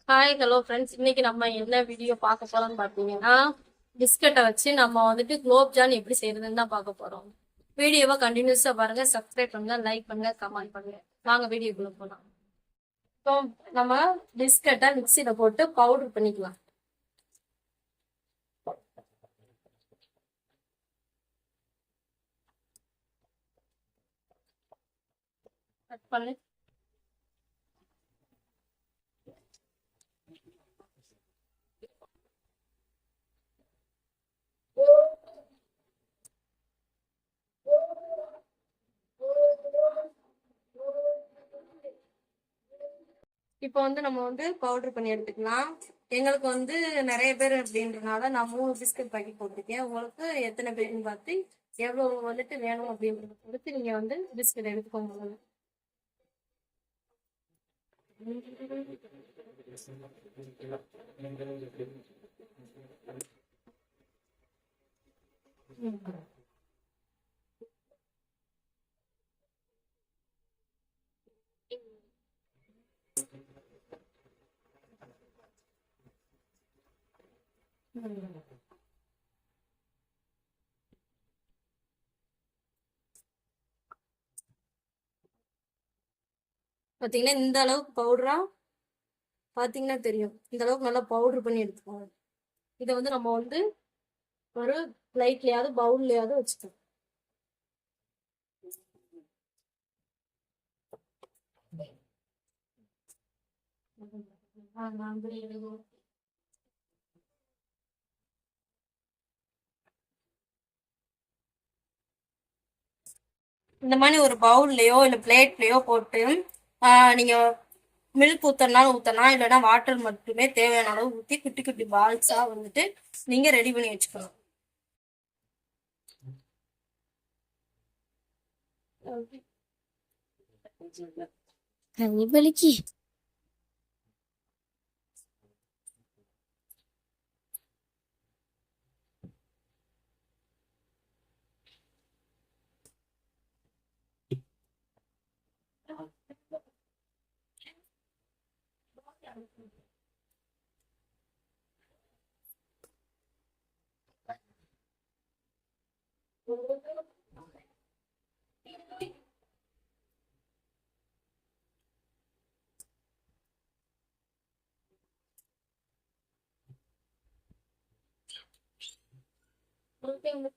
Hi hello friends, இன்னைக்கு நம்ம என்ன வீடியோ பார்க்க போறோம்னு பார்த்தீங்கன்னா, பிஸ்கட்டை வச்சு நம்ம வந்துட்டு குலோப்ஜான் எப்படி செய்யறதுன்னு தான் பார்க்க போறோம். வீடியோவை கண்டினியூஸா பாருங்க, சப்ஸ்கிரைப் பண்ணுங்க, லைக் பண்ணுங்க, கமெண்ட் பண்ணுங்க. வாங்க வீடியோக்குள்ள போலாம். இப்போ நம்ம பிஸ்கட்டை மிக்சியில போட்டு பவுடர் பண்ணிக்கலாம். கட் பண்ணி இப்போ வந்து நம்ம வந்து பவுடர் பண்ணி எடுத்துக்கலாம். எங்களுக்கு வந்து நிறைய பேர் அப்படின்றனால நான் 3 பிஸ்கட் பாக்கெட் போட்டிருக்கேன். உங்களுக்கு எத்தனை பேருன்னு பார்த்து எவ்வளவு வந்துட்டு வேணும் அப்படின்றத பொறுத்து நீங்க வந்து பிஸ்கட் எடுத்துக்கோங்க. பாத்தீங்கன்னா இந்த அளவுக்கு பவுடரா பாத்தீங்கன்னா தெரியும். இந்த அளவுக்கு நல்லா பவுடர் பண்ணி எடுத்துக்கோங்க. இதை வந்து நம்ம வந்து ஒரு பிளேட்லயாவது பவுல்லையாவது வச்சுக்கோங்க. இந்த மாதிரி ஒரு பவுல்லையோ இல்ல பிளேட்லயோ போட்டு நீங்க மில்க் ஊத்தனாலும் ஊத்தலாம், இல்லைன்னா வாட்டர் மட்டுமே தேவையான அளவு ஊத்தி குட்டி குட்டி பால்ஸா வந்துட்டு நீங்க ரெடி பண்ணி வச்சுக்கணும். கனிவலிக்கு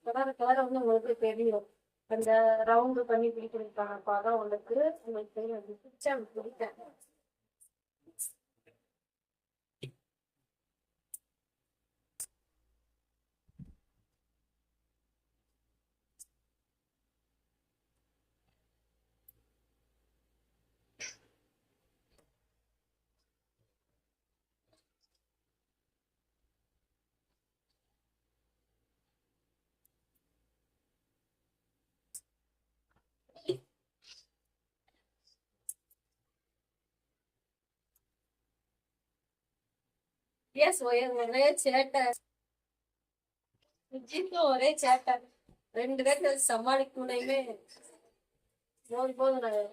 கலர் கலர் வந்து உங்களுக்கு தெரியும். அந்த ரவுண்டு பண்ணி பிடிக்கிறதுக்கான பதம் உங்களுக்கு தெரியும். பிடிச்சா பிடிக்க எஸ் ஒரே சேட்டை. ஒரே சேட்டை. 2 பேர்த்த சமாளிக்க முடியுமே. போதும் போதும்.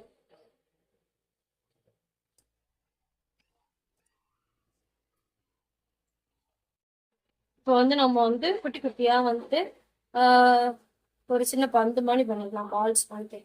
இப்போ வந்து நம்ம வந்து குட்டி குட்டியா வந்துட்டு ஆஹ் ஒரு சின்ன பந்து மாதிரி பண்ணிக்கலாம், பால்ஸ் பண்ணிட்டு.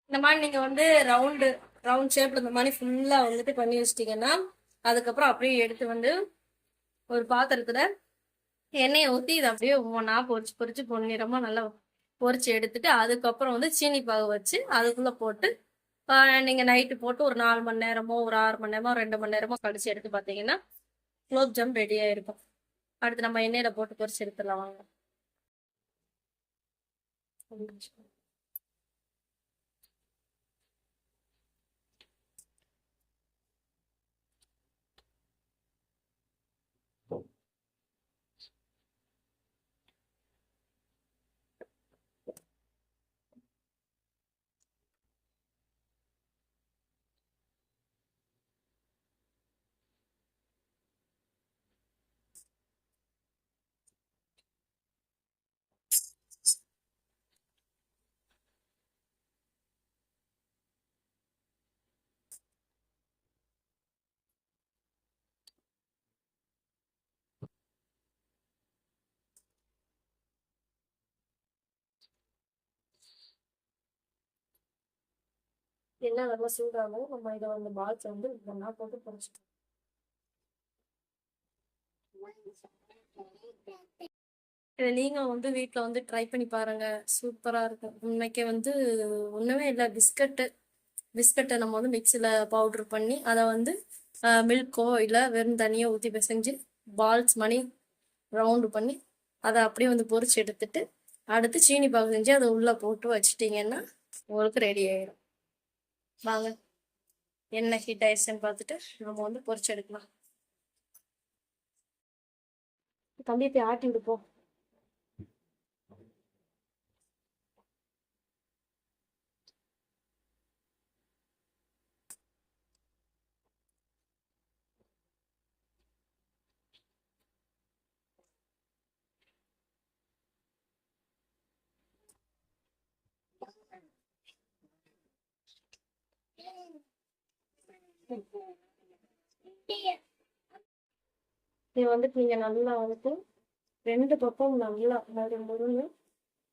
இந்த மாதிரி நீங்க வந்து ரவுண்ட் ஷேப்ல இந்த மாதிரி ஃபுல்லா வந்துட்டு பண்ணி வச்சிட்டீங்கன்னா அதுக்கப்புறம் அப்படியே எடுத்து வந்து ஒரு பாத்திரத்துல எண்ணெயை ஊற்றி இதை அப்படியே ஒவ்வொன்றா பொரிச்சு பொரிச்சு பொன்னிறமா நல்லா பொரிச்சு எடுத்துட்டு அதுக்கப்புறம் வந்து சீனி பாகு வச்சு அதுக்குள்ள போட்டு நீங்க நைட்டு போட்டு ஒரு 4 மணி நேரமோ ஒரு 6 மணி நேரமோ 2 மணி நேரமோ கழிச்சு எடுத்து பார்த்தீங்கன்னா குலோப் ஜாம் ரெடி ஆயிருக்கும். அடுத்து நம்ம எண்ணெயில போட்டு பொரிச்சு எடுத்துடலாம் வாங்க. என்ன நல்லா சூடாகும் நம்ம இதை வந்து பால்ஸ் வந்து ஒன்றா போட்டு பொரிச்சிட்டோம். இதை நீங்களும் வந்து வீட்டில் வந்து ட்ரை பண்ணி பாருங்க, சூப்பரா இருக்கும். உண்மைக்கே வந்து ஒண்ணுமே இல்லை, பிஸ்கட்டை நம்ம வந்து மிக்சியில் பவுட்ரு பண்ணி அதை வந்து மில்க்கோ இல்லை வெறும் தண்ணியோ ஊற்றி பிசைஞ்சு பால்ஸ் மணி ரவுண்டு பண்ணி அதை அப்படியே வந்து பொரிச்சு எடுத்துட்டு அடுத்து சீனி பாகு செஞ்சு அதை உள்ளே போட்டு வச்சுட்டிங்கன்னா உங்களுக்கு ரெடி ஆயிடும். வாங்க என்ன ஹீட் ஆயிடுச்சுன்னு பார்த்துட்டு நம்ம வந்து பொரிச்சு எடுக்கலாம். தம்பி போய் ஆட்டி விடுப்போம். இது வந்துட்டு நீங்க நல்லா வந்துட்டு 2 பக்கம் நல்லா முருன்னு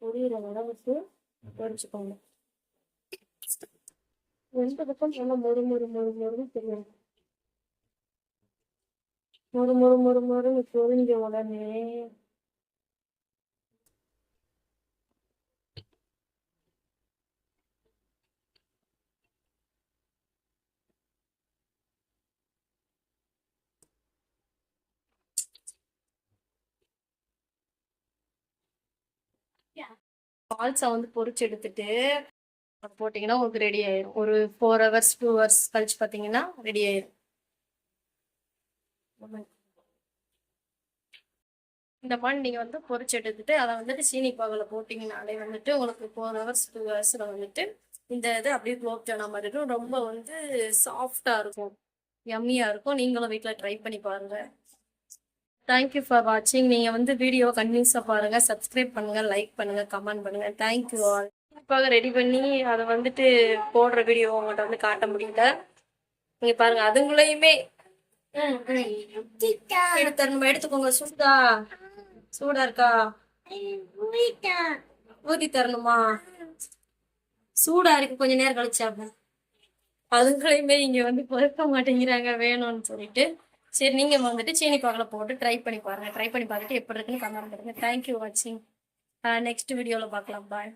பொரியிற அளவுக்கு பொரிச்சுக்கோங்க. 2 பக்கம் நல்லா மொறுன்னு தெரியும். மொறுன்னு பொரிஞ்ச உடனே பால்ஸை வந்து பொரிச்சு எடுத்துட்டு போட்டிங்கன்னா உங்களுக்கு ரெடி ஆயிரும். ஒரு 4 hours 2 hours கழிச்சு பார்த்தீங்கன்னா ரெடி ஆயிரும். இந்த மாதிரி நீங்கள் வந்து பொரிச்சு எடுத்துட்டு அதை வந்துட்டு சீனி பாகில் போட்டிங்கனாலே வந்துட்டு உங்களுக்கு 4 hours 2 hours வந்துட்டு இந்த இது அப்படியே குலோப் ஜாமுன் மாதிரி இருக்கும். ரொம்ப வந்து சாஃப்டாக இருக்கும், யம்மியாக இருக்கும். நீங்களும் வீட்டில் ட்ரை பண்ணி பாருங்கள். தேங்க்யூ ஃபார் வாட்சிங். நீங்கள் வந்து வீடியோ கண்டினியூஸாக பாருங்கள், சப்ஸ்கிரைப் பண்ணுங்கள், லைக் பண்ணுங்கள், கமெண்ட் பண்ணுங்கள். Thank you all. கண்டிப்பாக ரெடி பண்ணி அதை வந்துட்டு போடுற வீடியோ உங்கள்கிட்ட வந்து காட்ட முடியல. நீங்கள் பாருங்கள் அதுங்களையுமே எடுத்துக்கோங்க. சூடா இருக்கா? ஊத்தி தரணுமா? சூடா இருக்கு, கொஞ்ச நேரம் கழிச்சாங்க. அதுங்களையுமே இங்க வந்து பொறுக்க மாட்டேங்கிறாங்க வேணும்னு சொல்லிட்டு. சரி நீங்க வந்துட்டு சீனி பாகில் போட்டு ட்ரை பண்ணி பாருங்க. ட்ரை பண்ணி பார்த்துட்டு எப்படி இருக்குன்னு கமெண்ட் பண்ணுங்க. தேங்க்யூ வாட்சிங். நெக்ஸ்ட் வீடியோல பார்க்கலாம். பாய்.